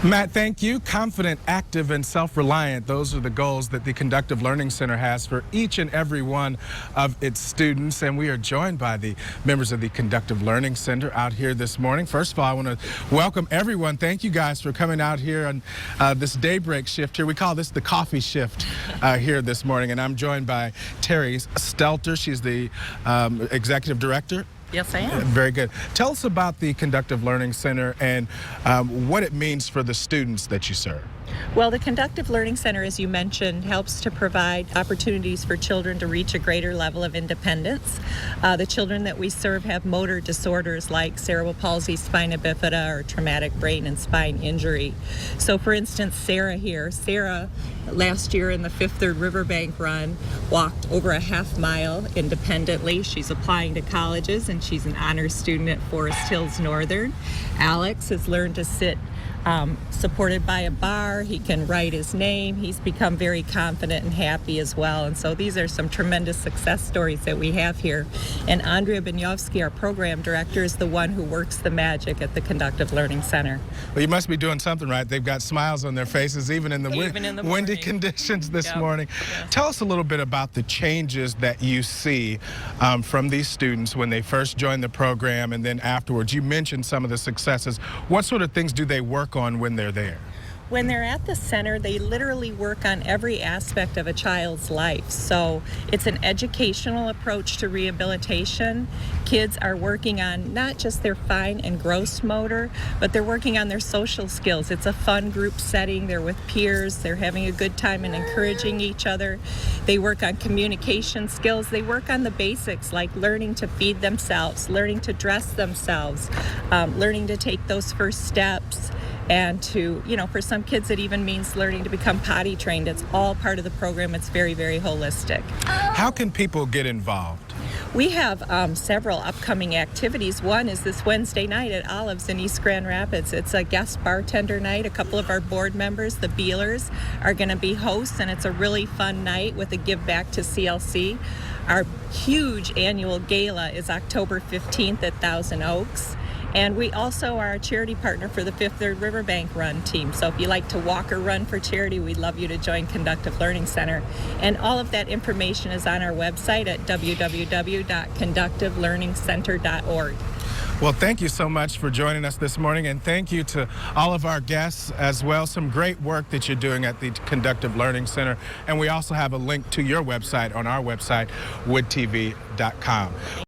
Matt, thank you. Confident, active, and self-reliant. Those are the goals that the Conductive Learning Center has for each and every one of its students. And we are joined by the members of the Conductive Learning Center out here this morning. First of all, I want to welcome everyone. Thank you guys for coming out here on this daybreak shift here. We call this the coffee shift here this morning. And I'm joined by Terry Stelter. She's the executive director. Yes, I am. Very good. Tell us about the Conductive Learning Center and what it means for the students that you serve. Well, the Conductive Learning Center, as you mentioned, helps to provide opportunities for children to reach a greater level of independence. The children that we serve have motor disorders like cerebral palsy, spina bifida, or traumatic brain and spine injury. So, for instance, Sarah last year in the Fifth Third Riverbank run, walked over a half-mile independently. She's applying to colleges, and she's an honors student at Forest Hills Northern. Alex has learned to sit supported by a bar. He can write his name. He's become very confident and happy as well. And so these are some tremendous success stories that we have here. And Andrea Benyovsky, our program director, is the one who works the magic at the Conductive Learning Center. Well, you must be doing something right. They've got smiles on their faces even in the windy conditions this morning. Yeah. Tell us a little bit about the changes that you see from these students when they first join the program and then afterwards. You mentioned some of the successes. What sort of things do they work on when they're there? When they're at the center, they literally work on every aspect of a child's life. So it's an educational approach to rehabilitation. Kids are working on not just their fine and gross motor, but they're working on their social skills. It's a fun group setting. They're with peers. They're having a good time and encouraging each other. They work on communication skills. They work on the basics like learning to feed themselves, learning to dress themselves, learning to take those first steps. And to, for some kids it even means learning to become potty trained. It's all part of the program. It's very, very holistic. How can people get involved? We have several upcoming activities. One is this Wednesday night at Olives in East Grand Rapids. It's a guest bartender night. A couple of our board members, the Bealers, are going to be hosts, and it's a really fun night with a give back to CLC. Our huge annual gala is October 15th at Thousand Oaks. And we also are a charity partner for the Fifth Third Riverbank Run team. So if you like to walk or run for charity, we'd love you to join Conductive Learning Center. And all of that information is on our website at www.conductivelearningcenter.org. Well, thank you so much for joining us this morning, and thank you to all of our guests as well. Some great work that you're doing at the Conductive Learning Center. And we also have a link to your website on our website, woodtv.com.